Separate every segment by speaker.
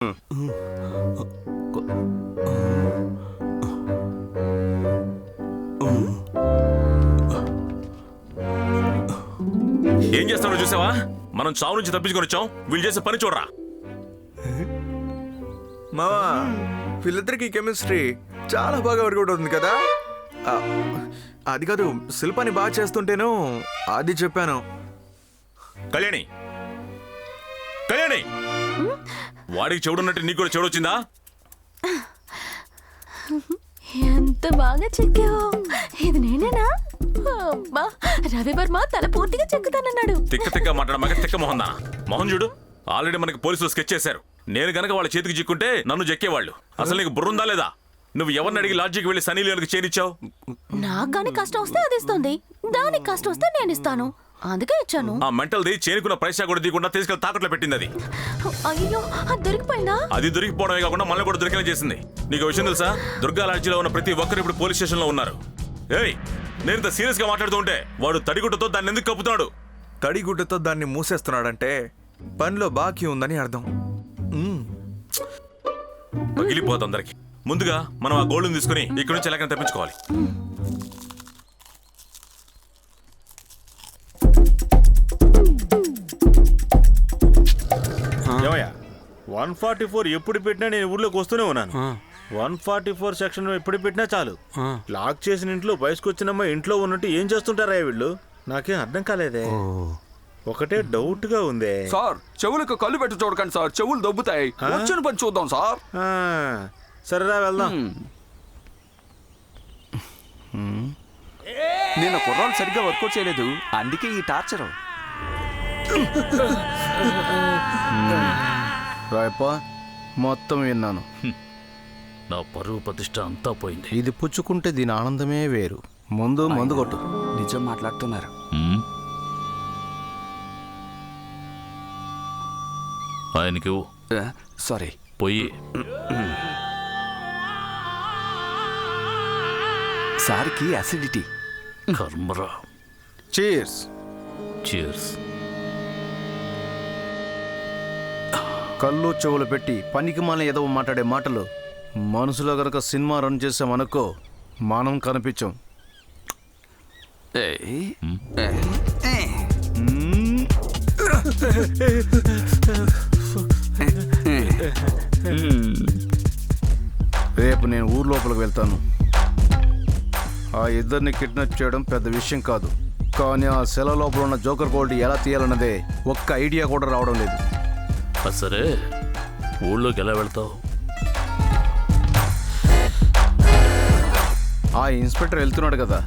Speaker 1: ఏం చేస్తారో చూసావా? మనం చావు నుంచి తప్పించుకొని వచ్చాం, వీళ్ళు చేసే పని చూడరా.
Speaker 2: మావా, వీళ్ళిద్దరికి కెమిస్ట్రీ చాలా బాగా వర్కౌట్ అవుతుంది కదా. అది కాదు, శిల్పాన్ని బాగా చేస్తుంటేను అది చెప్పాను.
Speaker 1: కళ్యాణి, కళ్యాణి, వాడికి చెవుడున్నట్టు నీకు కూడా చెవుడు వచ్చిందా?
Speaker 3: ఎంత బాగా చెక్కావు. ఇది నేనేనా? అబ్బా, రవివర్మ తల పూర్తిగా చెక్కుతానన్నాడు.
Speaker 1: తిక్క తిక్క మాట్లాడమాక తిక్క మొహన్ దానా. మొహన్ చూడు, ఆల్రెడీ మనకి పోలీసులు స్కెచ్ చేశారు. నేను గనక వాళ్ళ చేతికి చిక్కుంటే నన్ను చెక్కేవాళ్ళు. అసలు నీకు బుర్రుందా లేదా? నువ్వు ఎవరిని అడిగి లాడ్జికి వెళ్ళి సనీ లియోన్కి చేరిచ్చావు?
Speaker 3: నాకు గాని కష్టం వస్తే అది ఇస్తుంది, దానికి కష్టం వస్తే నేను ఇస్తాను, అందుకే ఇచ్చాను.
Speaker 1: ఆ మెంటల్ది చేనుకున్న పైసా కూడా తీయకుండా తీసుకెళ్లి తాకట్లో పెట్టింది. అది
Speaker 3: అయ్యో, అది దొరికిపోయిందా?
Speaker 1: అది దొరికిపోవడమే కాకుండా మళ్ళీ కూడా దొరికేలా చేసింది. నీకు విషయం తెలుసా? దుర్గా లాడ్జిలో ఉన్న ప్రతి ఒక్కరు ఇప్పుడు పోలీస్ స్టేషన్ లో ఉన్నారు. ఏయ్, నేను ఇంత సీరియస్ గా మాట్లాడుతూ ఉంటే వాడు తడిగుడ్డతో దాన్ని ఎందుకు కప్పుతున్నాడు?
Speaker 2: తడిగుడ్డతో దాన్ని మూసేస్తున్నాడంటే పనిలో బాకీ ఉందని అర్థం.
Speaker 1: పగిలిపోతుంది అందరికి. ముందుగా మనం ఆ గోల్డ్ని తీసుకుని ఇక్కడి నుంచి ఎలాగైనా తప్పించుకోవాలి.
Speaker 4: ఏమయ్యా, 144 ఎప్పుడు పెట్టినా నేను ఊర్లోకి వస్తూనే ఉన్నాను. 144 సెక్షన్ ఎప్పుడు పెట్టినా చాలు, లాక్ చేసిన ఇంట్లో వయసుకు వచ్చినమ్మా ఇంట్లో ఉన్నట్టు ఏం చేస్తుంటారా వీళ్ళు? నాకేం అర్థం కాలేదే. ఒకటే డౌట్ గా ఉందే.
Speaker 5: సార్, చెవులకు కళ్ళు పెట్టి చూడకండి సార్, చెవులు దొబ్బుతాయి. వచ్చిన పని చూద్దాం సార్.
Speaker 4: సరేరా, వెళ్దాం.
Speaker 5: నేను కుర్రాలు సరిగ్గా వర్కౌట్ చేయలేదు, అందుకే ఈ టార్చర్.
Speaker 6: రాయప్ప, మొత్తం విన్నాను.
Speaker 7: నా పరువు ప్రతిష్ట అంతా పోయింది.
Speaker 6: ఇది పుచ్చుకుంటే దీని ఆనందమే వేరు. ముందు మందు కొట్టు.
Speaker 5: నిజం మాట్లాడుతున్నారు.
Speaker 7: ఆయనకి
Speaker 5: సారీ.
Speaker 7: పోయి
Speaker 5: సార్కి అసిడిటీ.
Speaker 7: కర్మరా.
Speaker 6: చీర్స్.
Speaker 7: చీర్స్.
Speaker 6: కళ్ళు చెవులు పెట్టి పనికి మన ఏదో మాట్లాడే మాటలు మనసులో గనక సినిమా రన్ చేసామనుకో, మనం కనిపించాం. రేపు నేను ఊరు లోపలికి వెళ్తాను. ఆ ఇద్దరిని కిడ్నాప్ చేయడం పెద్ద విషయం కాదు, కానీ ఆ సెల లోపల ఉన్న జోకర్ గోల్డ్ ఎలా తీయాలన్నదే ఒక్క ఐడియా కూడా రావడం లేదు.
Speaker 7: సరే, ఊళ్ళోకి ఎలా వెళ్తావు?
Speaker 6: ఆ ఇన్స్పెక్టర్ వెళ్తున్నాడు కదా.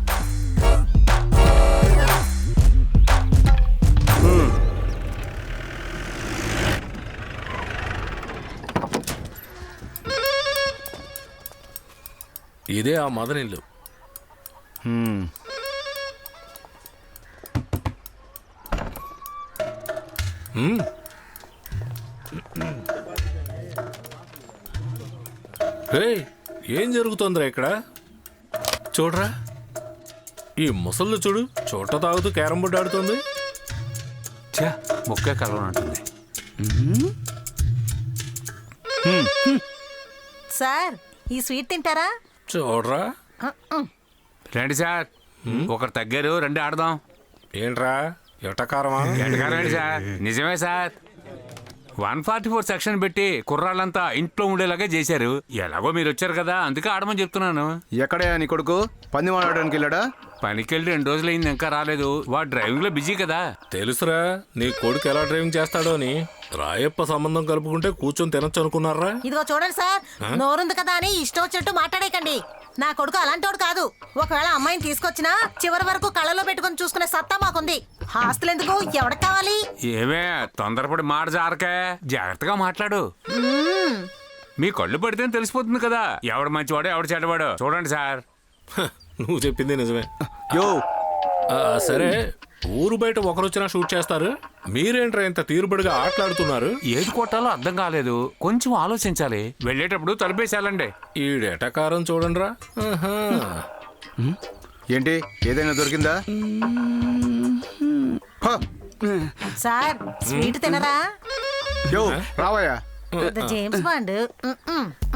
Speaker 7: ఇదే ఆ మదనిల్లు.
Speaker 8: ఏం జరుగుతుందిరా ఇక్కడ? చూడరా, ఈ ముసళ్ళు చూడు, చోట తాగుతూ క్యారం బోర్డు ఆడుతుంది.
Speaker 5: ముక్కే కలవనంటుంది.
Speaker 9: సార్, ఈ స్వీట్ తింటారా?
Speaker 8: చూడరా.
Speaker 5: రండి సార్, ఒకరు తగ్గారు, రండి ఆడదాం.
Speaker 8: ఏంట్రా, ఎటకారమా?
Speaker 5: రండి సార్, నిజమే సార్. 144 సెక్షన్ పెట్టి కుర్రాళ్ళంతా ఇంట్లో ఉండేలాగే చేశారు. ఎలాగో మీరు వచ్చారు కదా, అందుకే ఆడమని చెప్తున్నాను.
Speaker 6: ఎక్కడే నీ కొడుకు? పంది మాట్లాడడానికి వెళ్ళాడా?
Speaker 5: పనికి వెళ్ళి 2 రోజులైంది, ఇంకా రాలేదు. వాడు డ్రైవింగ్ లో బిజీ కదా.
Speaker 8: తెలుసురా, నీ కొడుకు ఎలా డ్రైవింగ్ చేస్తాడో అని. రాయప్ప సంబంధం కలుపుకుంటే కూర్చొని తినొచ్చు అనుకున్నారా?
Speaker 9: ఇదిగో చూడండి సార్, నోరుంది కదా అని ఇష్టం వచ్చినట్టు మాట్లాడేకండి. నా కొడుకు అలాంటోడు కాదు. ఒకవేళ అమ్మాయిని తీసుకొచ్చినా చివరి వరకు కళ్ళలో పెట్టుకుని చూసుకునే సత్తా మాకుంది. ఆస్తులు ఎందుకు, ఎవరికి కావాలి?
Speaker 5: ఏమే తొందరపడి మాట జారకే, జాగ్రత్తగా మాట్లాడు. మీ కళ్ళు పడితే తెలిసిపోతుంది కదా ఎవడు మంచివాడు ఎవడు చెడ్డవాడు. చూడండి సార్.
Speaker 8: నువ్వు చెప్పింది నిజమే.
Speaker 6: యో
Speaker 8: సరే, ఊరు బయట ఒకరొచ్చినా షూట్ చేస్తారు, మీరేంట్రా ఇంత తీరుబడిగా ఆటలాడుతున్నారు?
Speaker 5: ఏది కొట్టాలో అర్థం కాలేదు, కొంచెం ఆలోచించాలి. వెళ్ళేటప్పుడు తలుపేసేయాలండి.
Speaker 8: ఈడెటకారం చూడండిరా.
Speaker 6: ఏంటి, ఏదైనా దొరికిందా?
Speaker 9: సార్, స్వీట్ తినరా?
Speaker 6: యో రావయ్యా,
Speaker 9: జేమ్స్ బాండ్